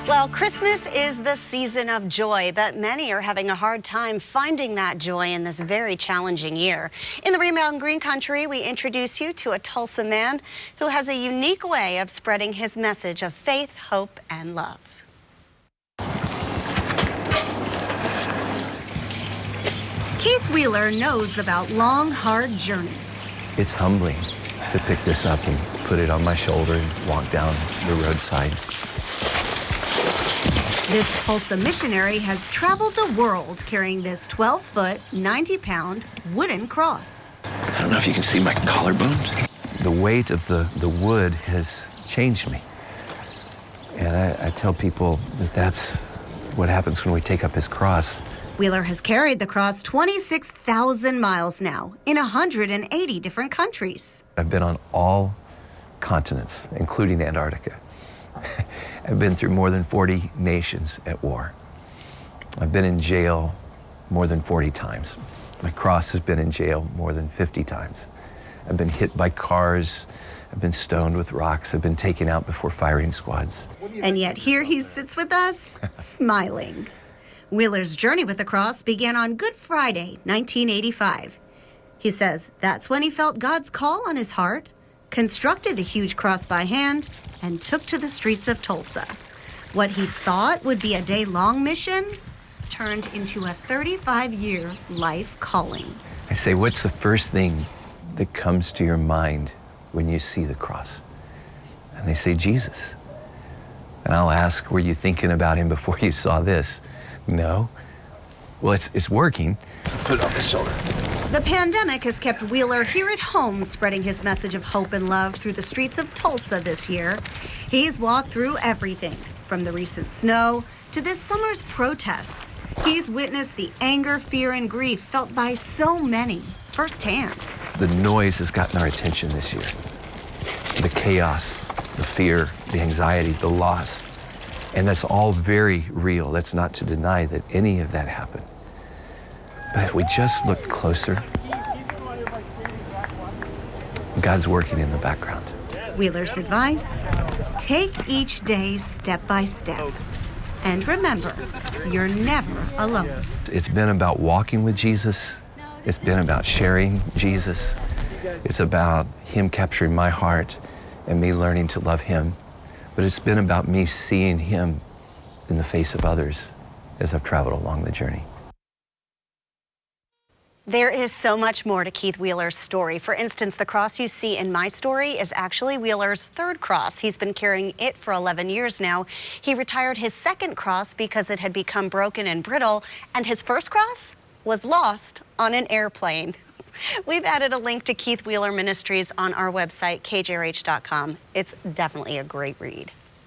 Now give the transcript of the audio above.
Well, Christmas is the season of joy, but many are having a hard time finding that joy in this very challenging year. In the Rebound Green Country, we introduce you to a Tulsa man who has a unique way of spreading his message of faith, hope, and love. Keith Wheeler knows about long, hard journeys. It's humbling to pick this up and put it on my shoulder and walk down the roadside. This Tulsa missionary has traveled the world carrying this 12-foot, 90-pound wooden cross. I don't know if you can see my collarbone. The weight of the wood has changed me. And I tell people that that's what happens when we take up his cross. Wheeler has carried the cross 26,000 miles now in 180 different countries. I've been on all continents, including Antarctica. I've been through more than 40 nations at war. I've been in jail more than 40 times. My cross has been in jail more than 50 times. I've been hit by cars. I've been stoned with rocks. I've been taken out before firing squads. And yet here he sits with us, smiling. Wheeler's journey with the cross began on Good Friday, 1985. He says that's when he felt God's call on his heart, constructed the huge cross by hand, and took to the streets of Tulsa. What he thought would be a day-long mission turned into a 35-year life calling. I say, what's the first thing that comes to your mind when you see the cross? And they say, Jesus. And I'll ask, were you thinking about him before you saw this? No. Well, it's working. Put it on his shoulder. The pandemic has kept Wheeler here at home, spreading his message of hope and love through the streets of Tulsa this year. He's walked through everything, from the recent snow to this summer's protests. He's witnessed the anger, fear, and grief felt by so many firsthand. The noise has gotten our attention this year. The chaos, the fear, the anxiety, the loss. And that's all very real. That's not to deny that any of that happened. But if we just look closer, God's working in the background. Wheeler's advice, take each day step by step. And remember, you're never alone. It's been about walking with Jesus. It's been about sharing Jesus. It's about him capturing my heart and me learning to love him. But it's been about me seeing him in the face of others as I've traveled along the journey. There is so much more to Keith Wheeler's story. For instance, the cross you see in my story is actually Wheeler's third cross. He's been carrying it for 11 years now. He retired his second cross because it had become broken and brittle, and his first cross was lost on an airplane. We've added a link to Keith Wheeler Ministries on our website, kjrh.com. It's definitely a great read.